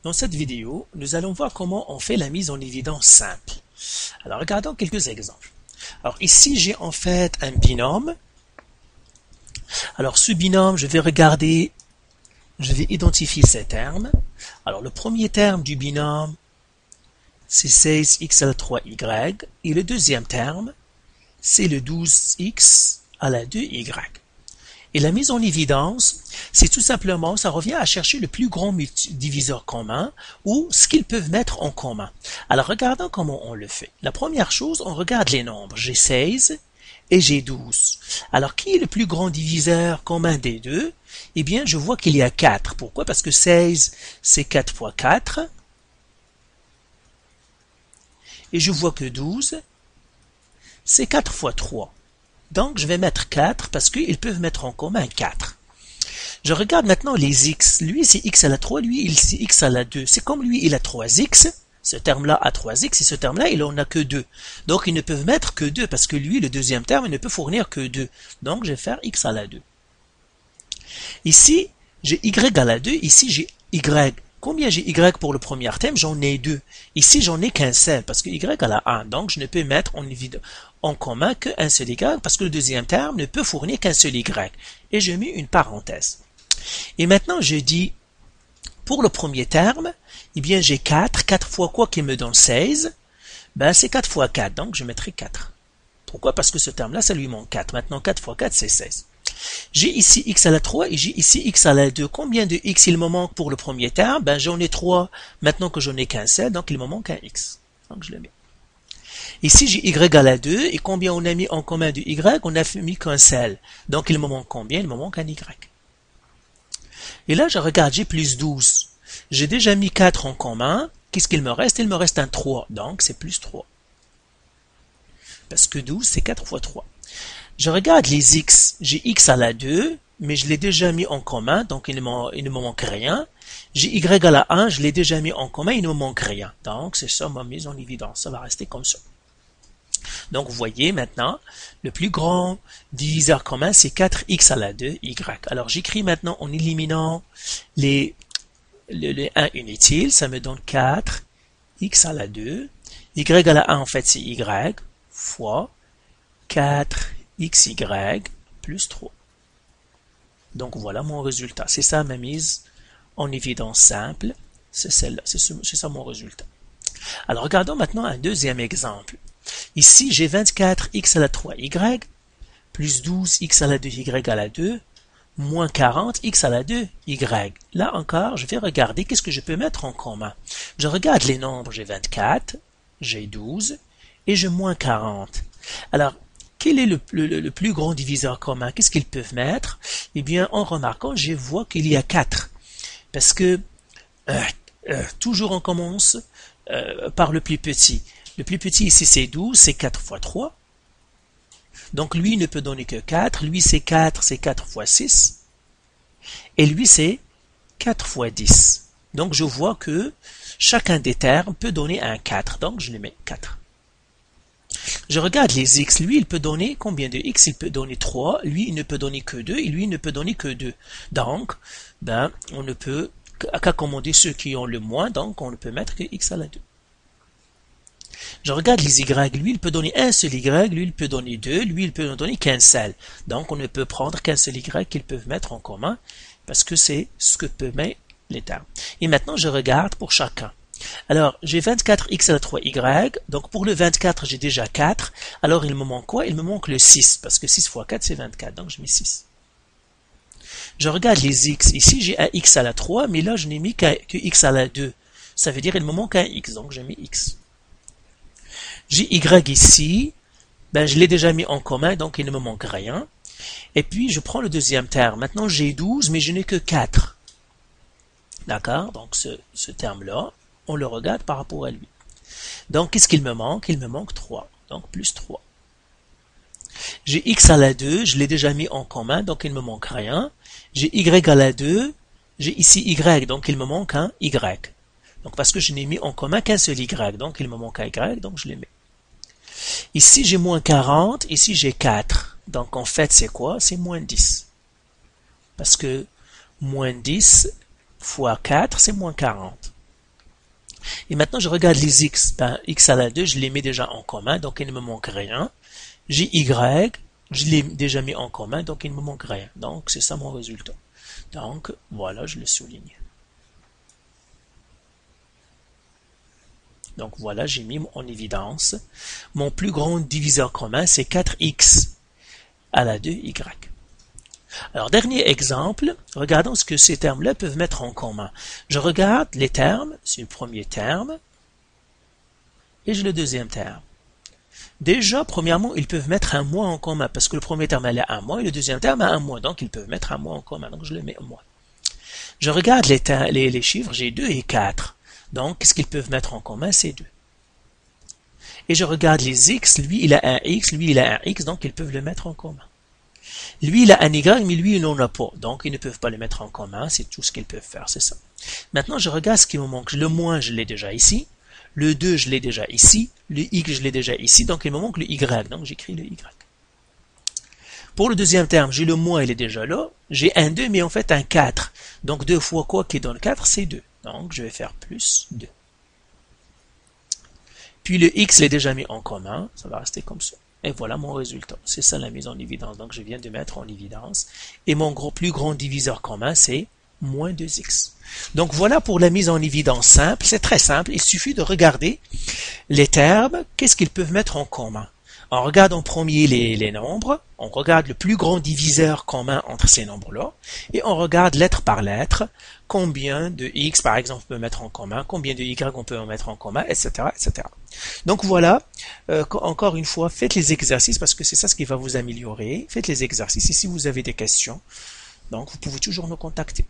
Dans cette vidéo, nous allons voir comment on fait la mise en évidence simple. Alors, regardons quelques exemples. Alors, ici, j'ai en fait un binôme. Alors, ce binôme, je vais regarder, je vais identifier ces termes. Alors, le premier terme du binôme, c'est 16x à la 3y. Et le deuxième terme, c'est le 12x à la 2y. Et la mise en évidence, c'est tout simplement, ça revient à chercher le plus grand diviseur commun ou ce qu'ils peuvent mettre en commun. Alors, regardons comment on le fait. La première chose, on regarde les nombres. J'ai 16 et j'ai 12. Alors, qui est le plus grand diviseur commun des deux? Eh bien, je vois qu'il y a 4. Pourquoi? Parce que 16, c'est 4 fois 4. Et je vois que 12, c'est 4 fois 3. Donc, je vais mettre 4 parce qu'ils peuvent mettre en commun 4. Je regarde maintenant les x. Lui, c'est x à la 3. Lui, c'est x à la 2. C'est comme lui, il a 3x. Ce terme-là a 3x et ce terme-là, il en a que 2. Donc, ils ne peuvent mettre que 2 parce que lui, le deuxième terme, il ne peut fournir que 2. Donc, je vais faire x à la 2. Ici, j'ai y à la 2. Ici, j'ai y. Combien j'ai y pour le premier terme? J'en ai 2. Ici, j'en ai qu'un seul parce que y à la 1. Donc, je ne peux mettre en commun qu'un seul y parce que le deuxième terme ne peut fournir qu'un seul y. Et je mets une parenthèse. Et maintenant, je dis, pour le premier terme, eh bien, j'ai 4. 4 fois quoi qui me donne 16? Ben, c'est 4 fois 4. Donc, je mettrai 4. Pourquoi? Parce que ce terme-là, ça lui manque 4. Maintenant, 4 fois 4, c'est 16. J'ai ici x à la 3 et j'ai ici x à la 2. Combien de x il me manque pour le premier terme? Ben, j'en ai 3 maintenant que j'en ai qu'un seul, donc il me manque un x. Donc, je le mets. Ici, j'ai y à la 2 et combien on a mis en commun de y? On a mis qu'un seul. Donc, il me manque combien? Il me manque un y. Et là, je regarde, j'ai plus 12. J'ai déjà mis 4 en commun. Qu'est-ce qu'il me reste? Il me reste un 3. Donc, c'est plus 3. Parce que 12, c'est 4 fois 3. Je regarde les x. J'ai x à la 2, mais je l'ai déjà mis en commun, donc il ne me manque rien. J'ai y à la 1, je l'ai déjà mis en commun, il ne me manque rien. Donc, c'est ça ma mise en évidence. Ça va rester comme ça. Donc, vous voyez maintenant, le plus grand diviseur commun, c'est 4x à la 2, y. Alors, j'écris maintenant en éliminant les 1 inutile, ça me donne 4x à la 2. Y à la 1, en fait, c'est y fois 4xy plus 3. Donc, voilà mon résultat. C'est ça ma mise en évidence simple. C'est celle-là. C'est ça mon résultat. Alors, regardons maintenant un deuxième exemple. Ici, j'ai 24x à la 3y plus 12x à la 2y à la 2 moins 40x à la 2y. Là encore, je vais regarder qu'est-ce que je peux mettre en commun. Je regarde les nombres. J'ai 24, j'ai 12 et j'ai moins 40. Alors, quel est le plus grand diviseur commun? Qu'est-ce qu'ils peuvent mettre? Eh bien, en remarquant, je vois qu'il y a 4. Parce que toujours on commence par le plus petit. Le plus petit ici c'est 12, c'est 4 fois 3. Donc lui ne peut donner que 4. Lui c'est 4 fois 6. Et lui c'est 4 fois 10. Donc je vois que chacun des termes peut donner un 4. Donc je le mets 4. Je regarde les x. Lui, il peut donner combien de x? Il peut donner 3. Lui, il ne peut donner que 2. Et lui, il ne peut donner que 2. Donc, ben, on ne peut qu'accommoder ceux qui ont le moins. Donc, on ne peut mettre que x à la 2. Je regarde les y. Lui, il peut donner un seul y. Lui, il peut donner 2. Lui, il peut en donner qu'un seul. Donc, on ne peut prendre qu'un seul y qu'ils peuvent mettre en commun. Parce que c'est ce que peuvent mettre les termes. Et maintenant, je regarde pour chacun. Alors, j'ai 24x à la 3y, donc pour le 24, j'ai déjà 4. Alors, il me manque quoi? Il me manque le 6, parce que 6 fois 4, c'est 24, donc je mets 6. Je regarde les x. Ici, j'ai un x à la 3, mais là, je n'ai mis que x à la 2. Ça veut dire qu'il me manque un x, donc je mets x. J'ai y ici, ben, je l'ai déjà mis en commun, donc il ne me manque rien. Et puis, je prends le deuxième terme. Maintenant, j'ai 12, mais je n'ai que 4. D'accord? Donc, ce terme-là, on le regarde par rapport à lui. Donc, qu'est-ce qu'il me manque? Il me manque 3. Donc, plus 3. J'ai x à la 2, je l'ai déjà mis en commun, donc il ne me manque rien. J'ai y à la 2, j'ai ici y, donc il me manque un y. Donc, parce que je n'ai mis en commun qu'un seul y, donc il me manque un y, donc je le mets. Ici, j'ai moins 40, ici j'ai 4. Donc, en fait, c'est quoi? C'est moins 10. Parce que moins 10 fois 4, c'est moins 40. Et maintenant, je regarde les x. Ben, x à la 2, je les mets déjà en commun, donc il ne me manque rien. J'ai y, je l'ai déjà mis en commun, donc il ne me manque rien. Donc, c'est ça mon résultat. Donc, voilà, je le souligne. Donc, voilà, j'ai mis en évidence. Mon plus grand diviseur commun, c'est 4x à la 2y. Alors, dernier exemple, regardons ce que ces termes-là peuvent mettre en commun. Je regarde les termes, c'est le premier terme, et j'ai le deuxième terme. Déjà, premièrement, ils peuvent mettre un moins en commun, parce que le premier terme elle a un moins, et le deuxième terme a un moins, donc ils peuvent mettre un moins en commun, donc je le mets au moins. Je regarde les chiffres, j'ai 2 et 4, donc qu'est-ce qu'ils peuvent mettre en commun? C'est 2. Et je regarde les x, lui il a un x, lui il a un x, donc ils peuvent le mettre en commun. Lui, il a un y, mais lui, il n'en a pas. Donc, ils ne peuvent pas le mettre en commun. C'est tout ce qu'ils peuvent faire, c'est ça. Maintenant, je regarde ce qui me manque. Le moins, je l'ai déjà ici. Le 2, je l'ai déjà ici. Le x, je l'ai déjà ici. Donc, il me manque le y. Donc, j'écris le y. Pour le deuxième terme, j'ai le moins, il est déjà là. J'ai un 2, mais en fait, un 4. Donc, 2 fois quoi qui donne 4, c'est 2. Donc, je vais faire plus 2. Puis, le x, je l'ai déjà mis en commun. Ça va rester comme ça. Et voilà mon résultat. C'est ça la mise en évidence. Donc, je viens de mettre en évidence. Et mon plus grand diviseur commun, c'est moins 2x. Donc, voilà pour la mise en évidence simple. C'est très simple. Il suffit de regarder les termes. Qu'est-ce qu'ils peuvent mettre en commun? On regarde en premier les nombres. On regarde le plus grand diviseur commun entre ces nombres-là. Et on regarde lettre par lettre. Combien de x, par exemple, on peut mettre en commun, combien de y on peut en mettre en commun, etc., etc. Donc voilà, encore une fois, faites les exercices parce que c'est ça ce qui va vous améliorer. Faites les exercices et si vous avez des questions, donc vous pouvez toujours nous contacter.